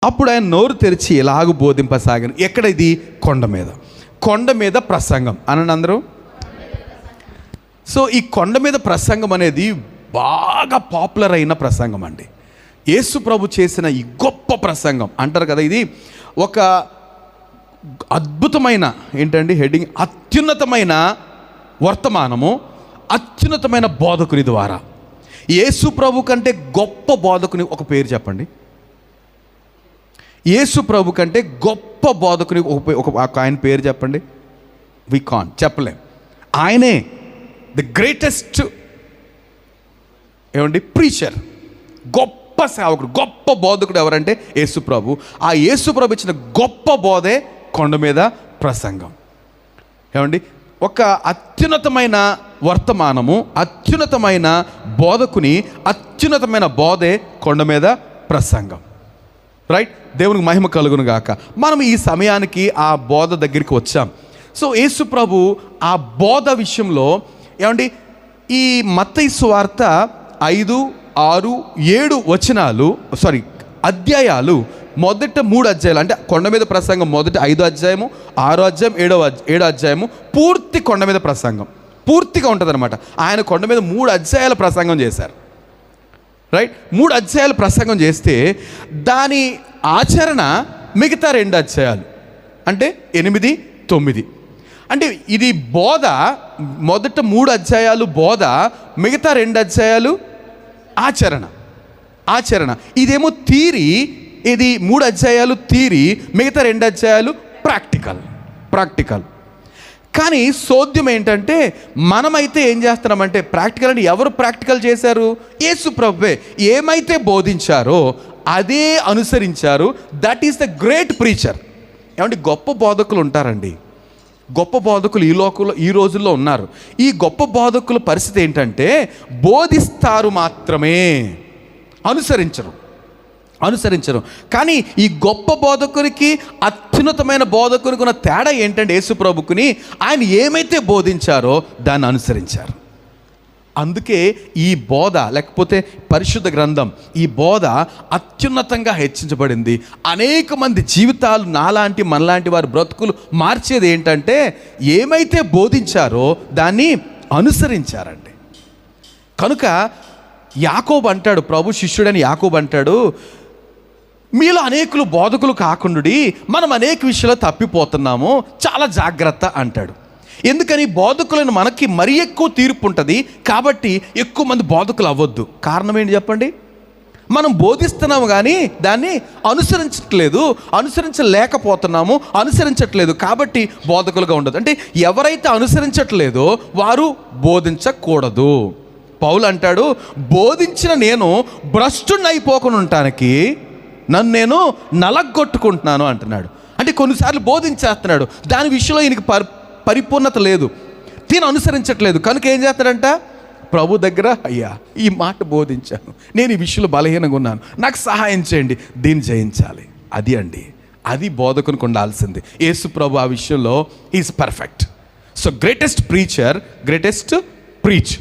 అప్పుడు ఆయన నోరు తెరిచి ఎలాగూ బోధింపసాగాను. ఎక్కడ ఇది? కొండ మీద ప్రసంగం అనండి అందరూ. సో ఈ కొండ మీద ప్రసంగం అనేది బాగా పాపులర్ అయిన ప్రసంగం అండి. యేసు ప్రభు చేసిన ఈ గొప్ప ప్రసంగం అంటారు కదా, ఇది ఒక అద్భుతమైన ఏంటండి హెడ్డింగ్, అత్యున్నతమైన వర్తమానము, అత్యున్నతమైన బోధకుని ద్వారా. యేసు ప్రభు కంటే గొప్ప బోధకుని ఒక పేరు చెప్పండి. యేసు ప్రభు కంటే గొప్ప బోధకుని ఆయన పేరు చెప్పండి. వి కాన్ చెప్పలేం. ఆయనే ది గ్రేటెస్ట్ ఏమండి ప్రీచర్, గొప్ప సేవకుడు, గొప్ప బోధకుడు ఎవరంటే యేసు ప్రభు. ఆ యేసు ప్రభు ఇచ్చిన గొప్ప బోధే కొండ మీద ప్రసంగం. ఏమండి, ఒక అత్యున్నతమైన వర్తమానము, అత్యున్నతమైన బోధకుని అత్యున్నతమైన బోధే కొండ మీద ప్రసంగం. రైట్? దేవునికి మహిమ కలుగును గాక. మనం ఈ సమయానికి ఆ బోధ దగ్గరికి వచ్చాం. సో యేసు ప్రభు ఆ బోధ విషయంలో ఏమండి, ఈ మత్తయి సువార్త 5, 6, 7 అధ్యాయాలు, మొదట 3 అధ్యాయాలు అంటే కొండ మీద ప్రసంగం మొదటి 5 అధ్యాయము, 6 అధ్యాయం, 7 అధ్యాయము పూర్తి కొండ మీద ప్రసంగం పూర్తిగా ఉంటుంది అనమాట. ఆయన కొండ మీద 3 అధ్యాయాల ప్రసంగం చేశారు. రైట్? 3 అధ్యాయాలు ప్రసంగం చేస్తే దాని ఆచరణ మిగతా 2 అధ్యాయాలు అంటే 8, 9. అంటే ఇది బోధ, మొదట 3 అధ్యాయాలు బోధ, మిగతా 2 అధ్యాయాలు ఆచరణ. ఇదేమో థియరీ, ఇది 3 అధ్యాయాలు థియరీ, మిగతా 2 అధ్యాయాలు ప్రాక్టికల్. కానీ సోద్యం ఏంటంటే మనమైతే ఏం చేస్తున్నామంటే ప్రాక్టికల్ అంటే ఎవరు ప్రాక్టికల్ చేశారు? యేసు ప్రభువే. ఏమైతే బోధించారో అదే అనుసరించారు. That is the great preacher. ఏమంటే గొప్ప బోధకులు ఉంటారండి, గొప్ప బోధకులు ఈ లోకంలో ఈ రోజుల్లో ఉన్నారు. ఈ గొప్ప బోధకుల పరిస్థితి ఏంటంటే బోధిస్తారు మాత్రమే, అనుసరించరు. కానీ ఈ గొప్ప బోధకునికి, అత్యున్నతమైన బోధకునికి ఉన్న తేడా ఏంటంటే యేసు ప్రభుకుని ఆయన ఏమైతే బోధించారో దాన్ని అనుసరించారు. అందుకే ఈ బోధ లేకపోతే పరిశుద్ధ గ్రంథం, ఈ బోధ అత్యున్నతంగా హెచ్చించబడింది. అనేక మంది జీవితాలు, నాలాంటి మనలాంటి వారి బ్రతుకులు మార్చేది ఏంటంటే ఏమైతే బోధించారో దాన్ని అనుసరించారండి. కనుక యాకోబు అంటాడు, ప్రభు శిష్యుడని యాకోబు అంటాడు, మీలో అనేకులు బోధకులు కాకుండుడి, మనం అనేక విషయాలు తప్పిపోతున్నాము, చాలా జాగ్రత్త అంటాడు. ఎందుకని? బోధకులను మనకి మరీ ఎక్కువ తీర్పు ఉంటుంది కాబట్టి ఎక్కువ మంది బోధకులు అవ్వద్దు. కారణం ఏంటి చెప్పండి? మనం బోధిస్తున్నాము కానీ దాన్ని అనుసరించట్లేదు కాబట్టి బోధకులుగా ఉండదు. అంటే ఎవరైతే అనుసరించట్లేదో వారు బోధించకూడదు. పౌలు అంటాడు, బోధించిన నేను భ్రష్టుని అయిపోకుండా ఉండటానికి నన్ను నేను నలగొట్టుకుంటున్నాను అంటున్నాడు. అంటే కొన్నిసార్లు బోధించేస్తున్నాడు, దాని విషయంలో ఈయనకి పరిపూర్ణత లేదు, తిను అనుసరించట్లేదు. కనుక ఏం చేస్తాడంట? ప్రభు దగ్గర, అయ్యా ఈ మాట బోధించాను, నేను ఈ విషయంలో బలహీనంగా ఉన్నాను, నాకు సహాయం చేయండి, దీన్ని జయించాలి. అది బోధకునికి ఉండాల్సింది. యేసు ప్రభు ఆ విషయంలో is perfect. So greatest preacher, greatest preach.